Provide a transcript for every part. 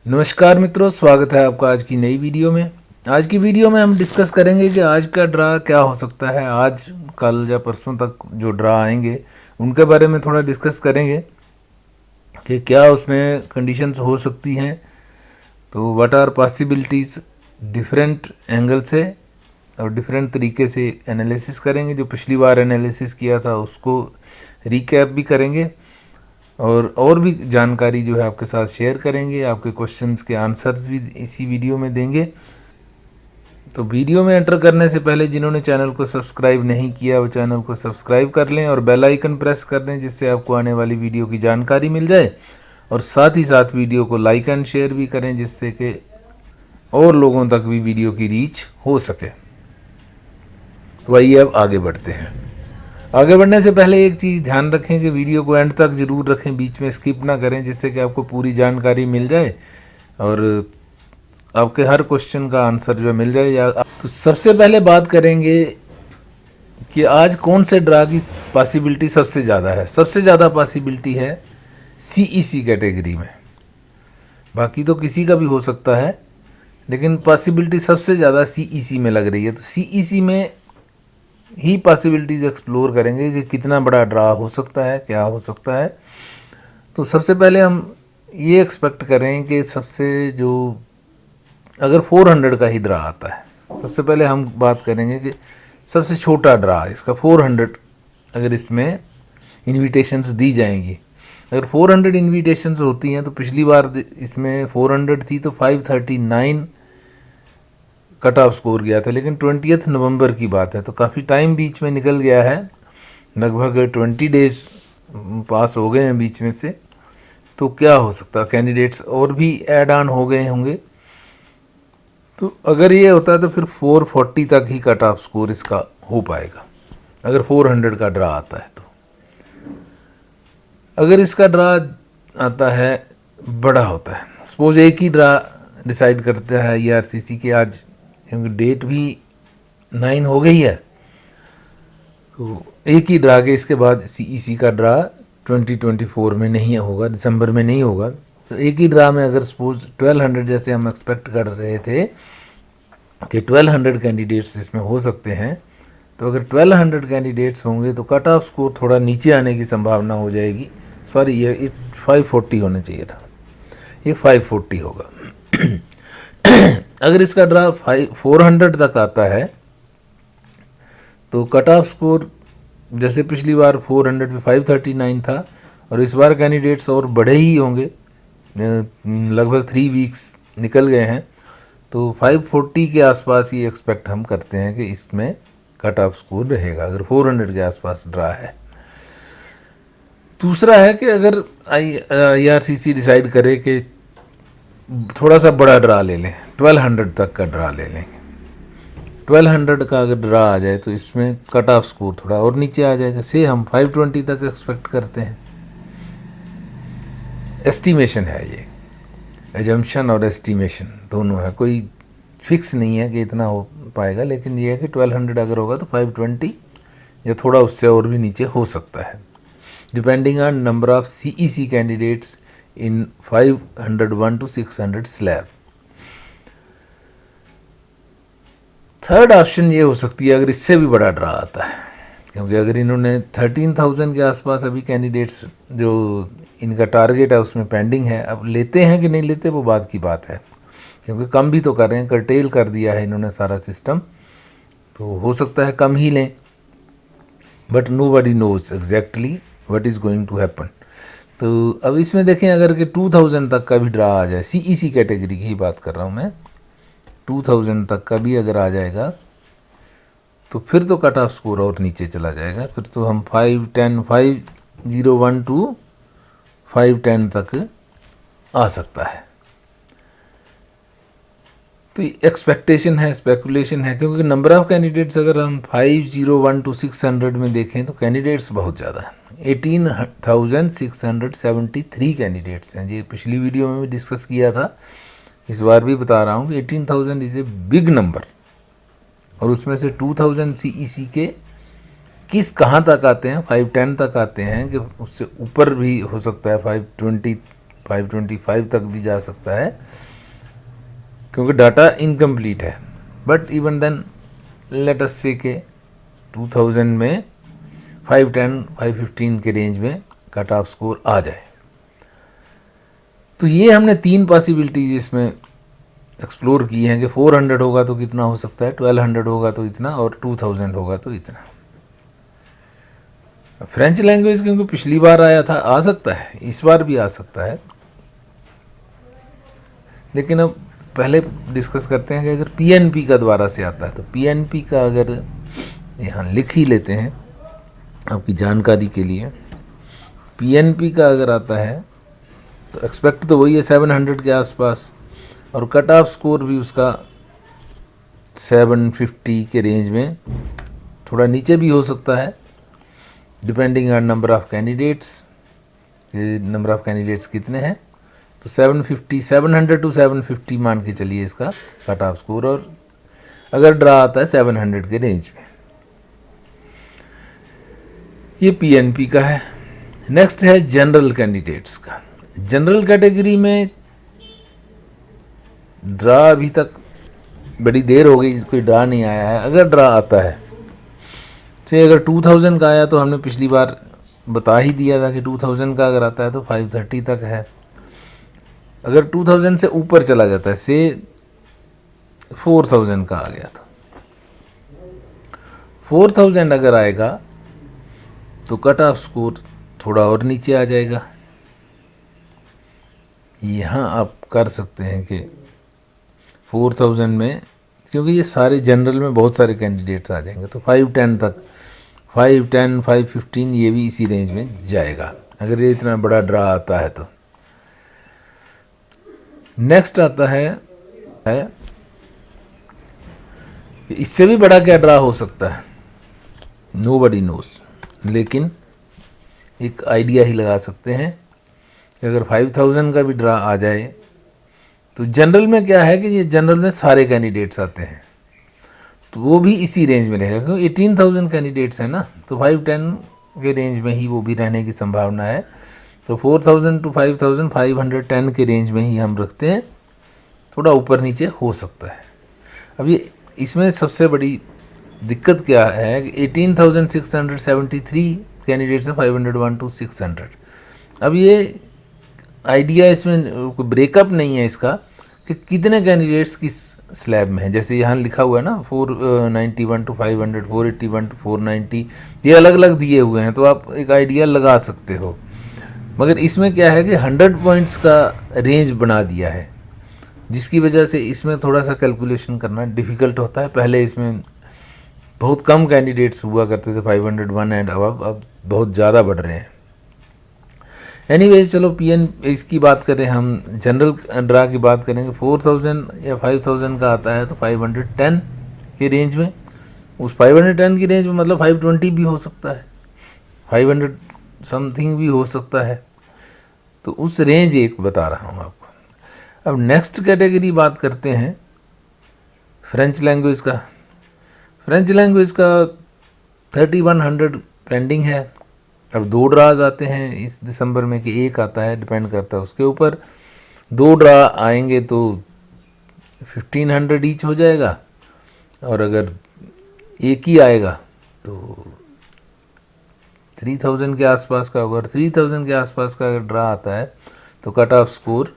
नमस्कार मित्रों, स्वागत है आपका आज की नई वीडियो में। आज की वीडियो में हम डिस्कस करेंगे कि आज का ड्रा क्या हो सकता है। आज कल या परसों तक जो ड्रा आएंगे उनके बारे में थोड़ा डिस्कस करेंगे कि क्या उसमें कंडीशंस हो सकती हैं। तो what are possibilities, different angle से और डिफरेंट तरीके से एनालिसिस करेंगे। जो पिछली बार एनालिसिस किया था उसको रिकैप भी करेंगे और भी जानकारी जो है आपके साथ शेयर करेंगे। आपके क्वेश्चंस के आंसर्स भी इसी वीडियो में देंगे। तो वीडियो में एंटर करने से पहले जिन्होंने चैनल को सब्सक्राइब नहीं किया वो चैनल को सब्सक्राइब कर लें और बेल आइकन प्रेस कर दें, जिससे आपको आने वाली वीडियो की जानकारी मिल जाए। और साथ ही साथ वीडियो को लाइक एंड शेयर भी करें, जिससे कि और लोगों तक भी वीडियो की रीच हो सके। तो आइए अब आगे बढ़ते हैं। आगे बढ़ने से पहले एक चीज़ ध्यान रखें कि वीडियो को एंड तक ज़रूर रखें, बीच में स्किप ना करें, जिससे कि आपको पूरी जानकारी मिल जाए और आपके हर क्वेश्चन का आंसर जो मिल जाए। तो सबसे पहले बात करेंगे कि आज कौन से ड्रा की पॉसिबिलिटी सबसे ज़्यादा है। सबसे ज़्यादा पॉसिबिलिटी है सीईसी कैटेगरी में। बाकी तो किसी का भी हो सकता है, लेकिन पॉसिबिलिटी सबसे ज़्यादा सीईसी में लग रही है। तो सीईसी में ही पॉसिबिलिटीज़ एक्सप्लोर करेंगे कि कितना बड़ा ड्रा हो सकता है, क्या हो सकता है। तो सबसे पहले हम ये एक्सपेक्ट करें कि अगर 400 का ही ड्रा आता है, सबसे पहले हम बात करेंगे कि सबसे छोटा ड्रा इसका 400, अगर इसमें इनविटेशंस दी जाएंगी। अगर 400 इनविटेशंस होती हैं तो पिछली बार इसमें 400 थी तो 539 कट ऑफ स्कोर गया था, लेकिन 20 नवंबर की बात है तो काफ़ी टाइम बीच में निकल गया है। लगभग 20 डेज पास हो गए हैं बीच में से। तो क्या हो सकता है, कैंडिडेट्स और भी ऐड ऑन हो गए होंगे। तो अगर ये होता है तो फिर 440 तक ही कट ऑफ स्कोर इसका हो पाएगा, अगर 400 का ड्रा आता है। तो अगर इसका ड्रा आता है, बड़ा होता है, सपोज एक ही ड्रा डिसाइड करता है ईआरसीसी के आज, क्योंकि डेट भी 9 हो गई है, तो एक ही ड्रा के इसके बाद सीईसी का ड्रा 2024 में नहीं होगा, दिसंबर में नहीं होगा। तो एक ही ड्रा में अगर सपोज 1200 जैसे हम एक्सपेक्ट कर रहे थे कि 1200 कैंडिडेट्स इसमें हो सकते हैं, तो अगर 1200 कैंडिडेट्स होंगे तो कट ऑफ स्कोर थोड़ा नीचे आने की संभावना हो जाएगी। सॉरी, ये 540 होना चाहिए था, ये 540 होगा। अगर इसका ड्रा 400 तक आता है तो कट ऑफ स्कोर जैसे पिछली बार 400 पे 539 था, और इस बार कैंडिडेट्स और बढ़े ही होंगे, लगभग 3 वीक्स निकल गए हैं, तो 540 के आसपास ही एक्सपेक्ट हम करते हैं कि इसमें कट ऑफ स्कोर रहेगा, अगर 400 के आसपास ड्रा है। दूसरा है कि अगर IRCC डिसाइड करे कि थोड़ा सा बड़ा ड्रा ले लें, 1200 तक का ड्रा ले लेंगे। 1200 का अगर ड्रा आ जाए तो इसमें कट ऑफ स्कोर थोड़ा और नीचे आ जाएगा, से हम 520 तक एक्सपेक्ट करते हैं। एस्टिमेशन है ये, एजम्पशन और एस्टिमेशन दोनों है, कोई फिक्स नहीं है कि इतना हो पाएगा, लेकिन ये है कि 1200 अगर होगा तो 520 या थोड़ा उससे और भी नीचे हो सकता है, depending on number of CEC candidates in 501 to 600 slab. Third option ये हो सकती है अगर इससे भी बड़ा ड्रा आता है, क्योंकि अगर इन्होंने 13,000 के आसपास अभी कैंडिडेट्स जो इनका टारगेट है उसमें पेंडिंग है, अब लेते हैं कि नहीं लेते वो बात की बात है, क्योंकि कम भी तो कर रहे हैं, कर्टेल कर दिया है इन्होंने सारा सिस्टम, तो हो सकता है कम ही लें, but nobody knows exactly what is going to happen. तो अब इसमें देखें, अगर कि 2000 तक का भी ड्रा आ जाए, सीईसी कैटेगरी की ही बात कर रहा हूँ मैं, 2000 तक का भी अगर आ जाएगा तो फिर तो कट ऑफ स्कोर और नीचे चला जाएगा, फिर तो हम 5001 to 510 तक आ सकता है। तो एक्सपेक्टेशन है, स्पेकुलेशन है, क्योंकि नंबर ऑफ कैंडिडेट्स अगर हम 501 to 600 में देखें तो कैंडिडेट्स बहुत ज़्यादा हैं, 18,673 कैंडिडेट्स हैं। ये पिछली वीडियो में भी डिस्कस किया था, इस बार भी बता रहा हूँ कि 18,000 इज़ ए बिग नंबर, और उसमें से 2000 सीईसी के कहाँ तक आते हैं, 510 तक आते हैं, कि उससे ऊपर भी हो सकता है 520 525 तक भी जा सकता है, क्योंकि डाटा इनकम्प्लीट है। But even then let us से के 2000 में 510 515 के रेंज में कट ऑफ स्कोर आ जाए। तो ये हमने 3 पॉसिबिलिटीज इसमें एक्सप्लोर की हैं कि 400 होगा तो कितना हो सकता है, 1200 होगा तो इतना, और 2000 होगा तो इतना। फ्रेंच लैंग्वेज क्योंकि पिछली बार आया था, आ सकता है, इस बार भी आ सकता है। लेकिन अब पहले डिस्कस करते हैं कि अगर पीएनपी का दोबारा से आता है, तो पीएनपी का अगर यहाँ लिख ही लेते हैं आपकी जानकारी के लिए। पीएनपी का अगर आता है तो एक्सपेक्ट तो वही है 700 के आसपास, और कट ऑफ स्कोर भी उसका 750 के रेंज में, थोड़ा नीचे भी हो सकता है depending on number of candidates. Number of candidates कितने हैं, तो 700 टू 750 मान के चलिए इसका कट ऑफ स्कोर, और अगर ड्रा आता है 700 के रेंज में। ये पीएनपी का है। नेक्स्ट है जनरल कैंडिडेट्स का। जनरल कैटेगरी में ड्रा अभी तक बड़ी देर हो गई, कोई ड्रा नहीं आया है। अगर ड्रा आता है, से अगर 2000 का आया तो हमने पिछली बार बता ही दिया था कि 2000 का अगर आता है तो 530 तक है। अगर 2000 से ऊपर चला जाता है, से 4000 का आ गया था, 4000 अगर आएगा तो कट ऑफ स्कोर थोड़ा और नीचे आ जाएगा। यहाँ आप कर सकते हैं कि 4000 में, क्योंकि ये सारे जनरल में बहुत सारे कैंडिडेट्स आ जाएंगे, तो 510 तक, 510 515 ये भी इसी रेंज में जाएगा अगर ये इतना बड़ा ड्रा आता है तो। नेक्स्ट आता है इससे भी बड़ा क्या ड्रा हो सकता है, नोबडी नोज। लेकिन एक आइडिया ही लगा सकते हैं कि अगर 5000 का भी ड्रा आ जाए तो जनरल में क्या है कि ये जनरल में सारे कैंडिडेट्स आते हैं, तो वो भी इसी रेंज में रहेगा, क्योंकि 18,000 कैंडिडेट्स हैं ना, तो 510 के रेंज में ही वो भी रहने की संभावना है। तो 4000 टू 5000 510 के रेंज में ही हम रखते हैं, थोड़ा ऊपर नीचे हो सकता है। अब ये इसमें सबसे बड़ी दिक्कत क्या है कि 18,673 कैंडिडेट्स हैं 501 टू 600। अब ये आइडिया इसमें कोई ब्रेकअप नहीं है इसका कि कितने कैंडिडेट्स किस स्लैब में हैं। जैसे यहाँ लिखा हुआ है ना 491 टू 500, 481 टू 490, ये अलग अलग दिए हुए हैं, तो आप एक आइडिया लगा सकते हो। मगर इसमें क्या है कि 100 पॉइंट्स का रेंज बना दिया है, जिसकी वजह से इसमें थोड़ा सा कैलकुलेशन करना डिफ़िकल्ट होता है। पहले इसमें बहुत कम कैंडिडेट्स हुआ करते थे 501 एंड अब बहुत ज़्यादा बढ़ रहे हैं। एनीवेज चलो पीएन इसकी बात करें, हम जनरल ड्रा की बात करेंगे। 4000 या 5000 का आता है तो 510 के रेंज में, उस 510 की रेंज में मतलब 520 भी हो सकता है, 500 समथिंग भी हो सकता है, तो उस रेंज एक बता रहा हूँ आपको। अब नेक्स्ट कैटेगरी बात करते हैं फ्रेंच लैंग्वेज का। फ्रेंच लैंग्वेज का 3100 पेंडिंग है। अब 2 ड्राज आते हैं इस दिसंबर में कि एक आता है, डिपेंड करता है उसके ऊपर। 2 ड्रा आएंगे तो 1500 ईच हो जाएगा, और अगर एक ही आएगा तो 3000 के आसपास का होगा। 3000 के आसपास का अगर ड्रा आता है तो cut off score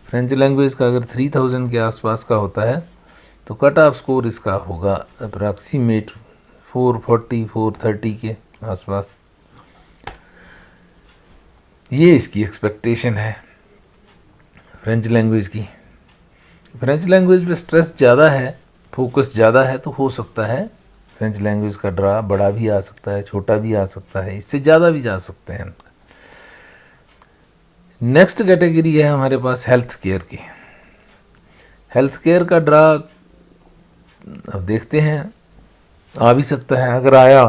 French language का अगर 3000 के आसपास का होता है तो कट ऑफ स्कोर इसका होगा अप्रॉक्सीमेट 440 430 के आसपास। ये इसकी एक्सपेक्टेशन है फ्रेंच लैंग्वेज की। फ्रेंच लैंग्वेज पे स्ट्रेस ज़्यादा है, फोकस ज़्यादा है, तो हो सकता है फ्रेंच लैंग्वेज का ड्रा बड़ा भी आ सकता है, छोटा भी आ सकता है, इससे ज़्यादा भी जा सकते हैं। नेक्स्ट कैटेगरी है हमारे पास हेल्थ केयर की। हेल्थ केयर का ड्रा अब देखते हैं, आ भी सकता है। अगर आया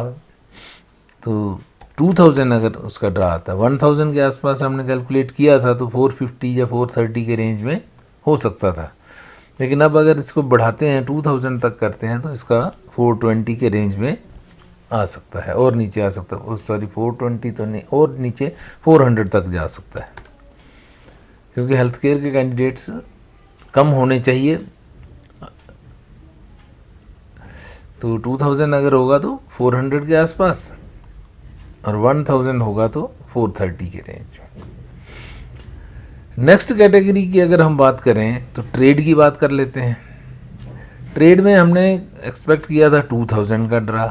तो 2000 अगर उसका ड्रा आता है, 1000 के आसपास हमने कैलकुलेट किया था तो 450 या 430 के रेंज में हो सकता था। लेकिन अब अगर इसको बढ़ाते हैं 2000 तक करते हैं तो इसका 420 के रेंज में आ सकता है, और नीचे आ सकता है, सॉरी 420 तो नहीं, और नीचे 400 तक जा सकता है। क्योंकि हेल्थ केयर के कैंडिडेट्स कम होने चाहिए। तो 2000 अगर होगा तो 400 के आसपास, और 1000 होगा तो 430 के रेंज में। नेक्स्ट कैटेगरी की अगर हम बात करें तो ट्रेड की बात कर लेते हैं। ट्रेड में हमने एक्सपेक्ट किया था 2000 का ड्रा,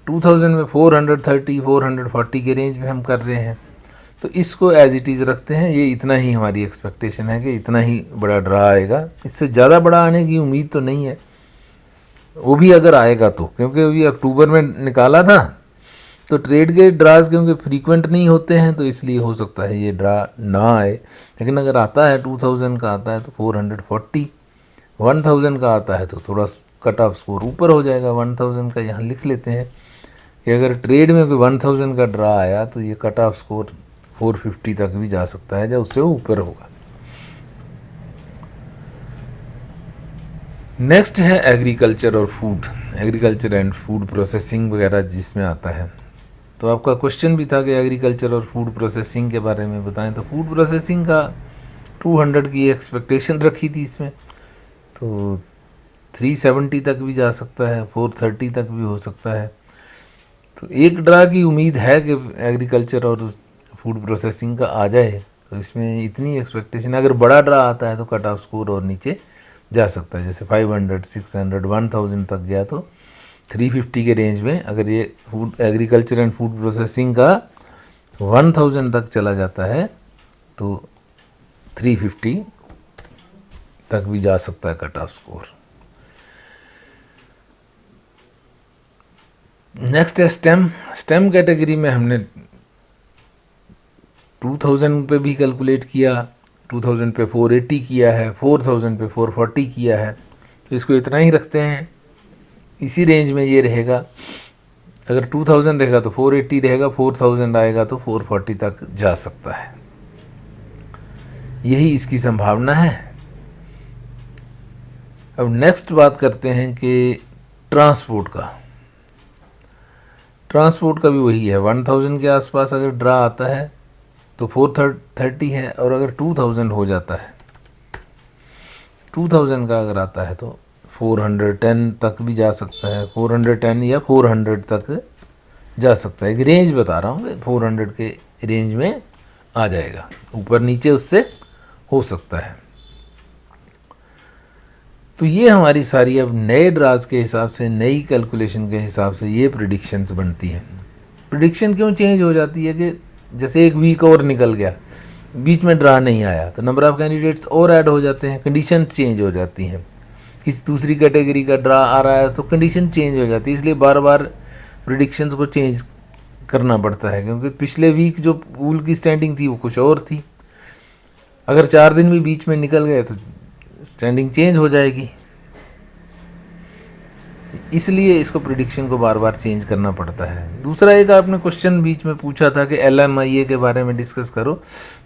2000 में 430 440 के रेंज में हम कर रहे हैं। तो इसको एज इट इज़ रखते हैं, ये इतना ही हमारी एक्सपेक्टेशन है कि इतना ही बड़ा ड्रा आएगा, इससे ज़्यादा बड़ा आने की उम्मीद तो नहीं है, वो भी अगर आएगा तो, क्योंकि अभी अक्टूबर में निकाला था। तो ट्रेड के ड्राज क्योंकि फ्रीक्वेंट नहीं होते हैं तो इसलिए हो सकता है ये ड्रा ना आए, लेकिन अगर आता है 2000 का आता है तो 440, 1000 का आता है तो थोड़ा कट ऑफ स्कोर ऊपर हो जाएगा। 1000 का यहाँ लिख लेते हैं कि अगर ट्रेड में कोई 1000 का ड्रा आया तो ये कट ऑफ स्कोर 450 तक भी जा सकता है, या उससे ऊपर होगा। नेक्स्ट है एग्रीकल्चर और food, agriculture and food processing वगैरह जिसमें आता है। तो आपका क्वेश्चन भी था कि एग्रीकल्चर और फूड प्रोसेसिंग के बारे में बताएं, तो फूड प्रोसेसिंग का 200 की एक्सपेक्टेशन रखी थी इसमें, तो 370 तक भी जा सकता है, 430 तक भी हो सकता है। तो एक ड्रा की उम्मीद है कि एग्रीकल्चर और फूड प्रोसेसिंग का आ जाए, तो इसमें इतनी एक्सपेक्टेशन। अगर बड़ा ड्रा आता है तो कट ऑफ स्कोर और नीचे जा सकता है, जैसे 500 600 1000 तक गया तो 350 के रेंज में। अगर ये food agriculture and food processing का 1000 तक चला जाता है तो 350 तक भी जा सकता है कट ऑफ स्कोर। नेक्स्ट है स्टेम। स्टेम कैटेगरी में हमने 2000 पे भी कैलकुलेट किया, 2000 पे 480 किया है, 4000 पे 440 किया है, तो इसको इतना ही रखते हैं, इसी रेंज में ये रहेगा। अगर 2000 रहेगा तो 480 रहेगा, 4000 आएगा तो 440 तक जा सकता है, यही इसकी संभावना है। अब नेक्स्ट बात करते हैं कि ट्रांसपोर्ट का। ट्रांसपोर्ट का भी वही है, 1000 के आसपास अगर ड्रा आता है तो 430 है, और अगर 2000 हो जाता है, 2000 का अगर आता है तो 410 तक भी जा सकता है, 410 या 400 तक जा सकता है। एक रेंज बता रहा हूँ, 400 के रेंज में आ जाएगा, ऊपर नीचे उससे हो सकता है। तो ये हमारी सारी अब नए ड्राज के हिसाब से, नई कैलकुलेशन के हिसाब से ये प्रिडिक्शंस बनती हैं। प्रिडिक्शन क्यों चेंज हो जाती है कि जैसे एक वीक और निकल गया, बीच में ड्रा नहीं आया, तो नंबर ऑफ़ कैंडिडेट्स और ऐड हो जाते हैं, कंडीशन चेंज हो जाती हैं। किसी दूसरी कैटेगरी का ड्रा आ रहा है तो कंडीशन चेंज हो जाती है, इसलिए बार बार प्रिडिक्शंस को चेंज करना पड़ता है, क्योंकि पिछले वीक जो पूल की स्टैंडिंग थी वो कुछ और थी। अगर 4 दिन भी बीच में निकल गए तो स्टैंडिंग चेंज हो जाएगी, इसलिए इसको प्रिडिक्शन को बार बार चेंज करना पड़ता है। दूसरा एक आपने क्वेश्चन बीच में पूछा था कि LMIA के बारे में डिस्कस करो,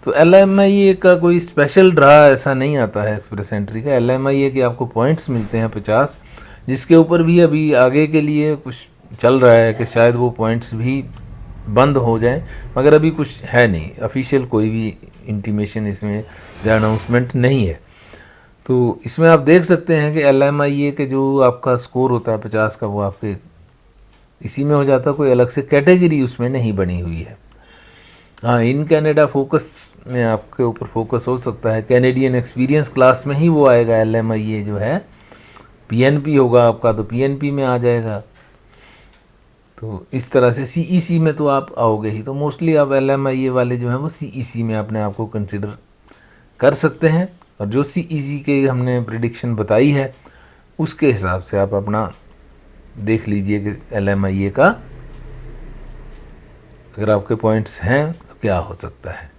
तो LMIA का कोई स्पेशल ड्रा ऐसा नहीं आता है एक्सप्रेस एंट्री का। LMIA के आपको पॉइंट्स मिलते हैं 50, जिसके ऊपर भी अभी आगे के लिए कुछ चल रहा है कि शायद वो पॉइंट्स भी बंद हो जाएं, मगर अभी कुछ है नहीं, ऑफिशियल कोई भी इंटीमेशन इसमें या अनाउंसमेंट नहीं है। तो इसमें आप देख सकते हैं कि LMIA के जो आपका स्कोर होता है 50 का, वो आपके इसी में हो जाता है, कोई अलग से कैटेगरी उसमें नहीं बनी हुई है। हाँ, इन कैनेडा फोकस में आपके ऊपर फोकस हो सकता है, कैनेडियन एक्सपीरियंस क्लास में ही वो आएगा। LMIA जो है PNP होगा आपका, तो PNP में आ जाएगा। तो इस तरह से CEC में तो आप आओगे ही, तो मोस्टली आप LMIA वाले जो हैं वो CEC में अपने आप को कंसिडर कर सकते हैं, और जो CEC के हमने प्रिडिक्शन बताई है उसके हिसाब से आप अपना देख लीजिए कि LMIA का अगर आपके पॉइंट्स हैं तो क्या हो सकता है।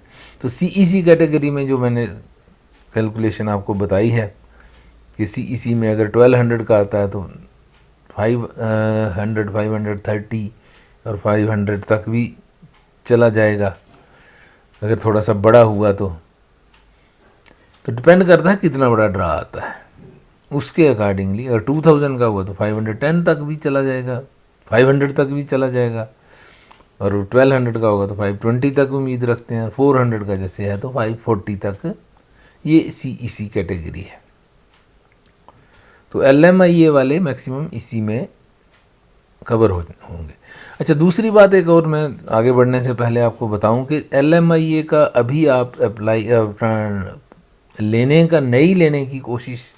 तो CEC कैटेगरी में जो मैंने कैलकुलेशन आपको बताई है कि CEC में अगर 1200 का आता है तो 500 530 और 500 तक भी चला जाएगा, अगर थोड़ा सा बड़ा हुआ तो डिपेंड करता है कितना बड़ा ड्रा आता है उसके अकॉर्डिंगली। अगर 2000 का हुआ तो 510 तक भी चला जाएगा, 500 तक भी चला जाएगा, और 1200 का होगा तो 520 तक उम्मीद रखते हैं, 400 का जैसे है तो 540 तक ये इसी कैटेगरी है। तो LMIA वाले मैक्सिमम इसी में कवर होंगे। अच्छा, दूसरी बात एक और मैं आगे बढ़ने से पहले आपको बताऊं कि LMIA का अभी आप अप्लाई नई लेने की कोशिश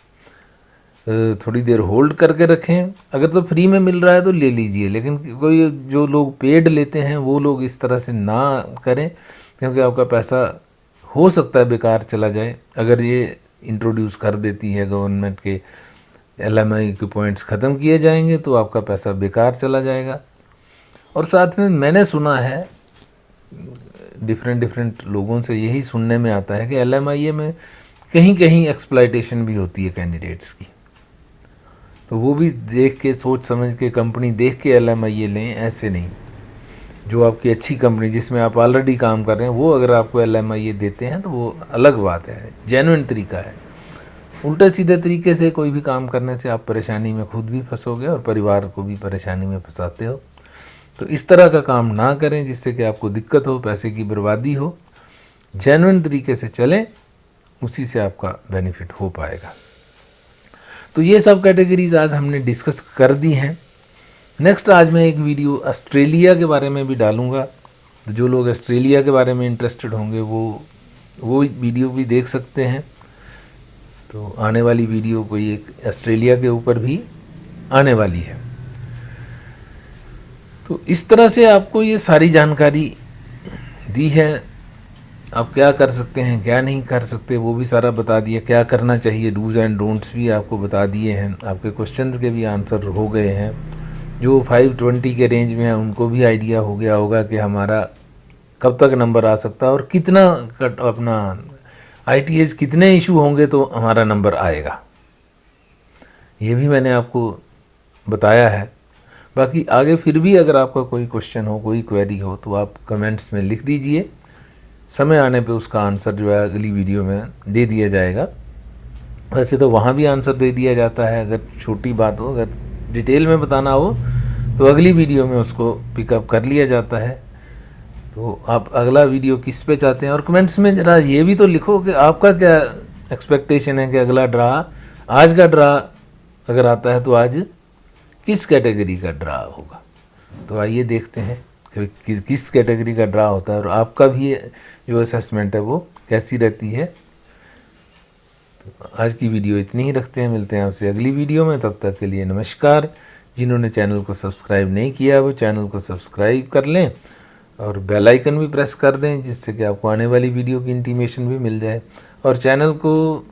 थोड़ी देर होल्ड करके रखें। अगर तो फ्री में मिल रहा है तो ले लीजिए, लेकिन कोई जो लोग पेड लेते हैं वो लोग इस तरह से ना करें, क्योंकि आपका पैसा हो सकता है बेकार चला जाए। अगर ये इंट्रोड्यूस कर देती है गवर्नमेंट के LMI के पॉइंट्स ख़त्म किए जाएंगे तो आपका पैसा बेकार चला जाएगा। और साथ में मैंने सुना है डिफरेंट लोगों से, यही सुनने में आता है कि LMIA में कहीं कहीं एक्सप्लॉयटेशन भी होती है कैंडिडेट्स की। तो वो भी देख के, सोच समझ के, कंपनी देख के LMIA लें, ऐसे नहीं। जो आपकी अच्छी कंपनी जिसमें आप ऑलरेडी काम कर रहे हैं वो अगर आपको LMIA देते हैं तो वो अलग बात है, जेन्युइन तरीका है। उल्टे सीधे तरीके से कोई भी काम करने से आप परेशानी में खुद भी फंसोगे और परिवार को भी परेशानी में फंसाते हो। तो इस तरह का काम ना करें जिससे कि आपको दिक्कत हो, पैसे की बर्बादी हो। जेन्युइन तरीके से चलें, उसी से आपका बेनिफिट हो पाएगा। तो ये सब कैटेगरीज आज हमने डिस्कस कर दी हैं। नेक्स्ट आज मैं एक वीडियो ऑस्ट्रेलिया के बारे में भी डालूँगा। तो जो लोग ऑस्ट्रेलिया के बारे में इंटरेस्टेड होंगे वो वीडियो भी देख सकते हैं। तो आने वाली वीडियो कोई एक ऑस्ट्रेलिया के ऊपर भी आने वाली है। तो इस तरह से आपको ये सारी जानकारी दी है। आप क्या कर सकते हैं, क्या नहीं कर सकते, वो भी सारा बता दिया। क्या करना चाहिए, डूज एंड डोंट्स भी आपको बता दिए हैं। आपके क्वेश्चंस के भी आंसर हो गए हैं। जो 520 के रेंज में है उनको भी आइडिया हो गया होगा कि हमारा कब तक नंबर आ सकता है और कितना अपना ITAs कितने इशू होंगे तो हमारा नंबर आएगा। ये भी मैंने आपको बताया है। बाकी आगे फिर भी अगर आपका कोई क्वेश्चन हो, कोई क्वेरी हो तो आप कमेंट्स में लिख दीजिए। समय आने पे उसका आंसर जो है अगली वीडियो में दे दिया जाएगा। वैसे तो वहाँ भी आंसर दे दिया जाता है, अगर छोटी बात हो, अगर डिटेल में बताना हो तो अगली वीडियो में उसको पिकअप कर लिया जाता है। तो आप अगला वीडियो किस पे चाहते हैं, और कमेंट्स में ज़रा ये भी तो लिखो कि आपका क्या एक्सपेक्टेशन है कि अगला ड्रा, आज का ड्रा अगर आता है तो आज किस कैटेगरी का ड्रा होगा। तो आइए देखते हैं कि किस कैटेगरी का ड्रा होता है और आपका भी जो असेसमेंट है वो कैसी रहती है। तो आज की वीडियो इतनी ही रखते हैं, मिलते हैं आपसे अगली वीडियो में। तब तक के लिए नमस्कार। जिन्होंने चैनल को सब्सक्राइब नहीं किया वो चैनल को सब्सक्राइब कर लें और बेल आइकन भी प्रेस कर दें, जिससे कि आपको आने वाली वीडियो की इंटीमेशन भी मिल जाए। और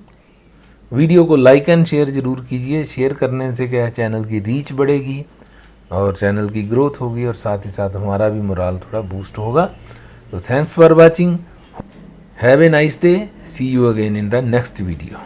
वीडियो को लाइक एंड शेयर ज़रूर कीजिए। शेयर करने से क्या है, चैनल की रीच बढ़ेगी और चैनल की ग्रोथ होगी और साथ ही साथ हमारा भी मोराल थोड़ा बूस्ट होगा। तो thanks for watching, have a nice day, see you again in the next video.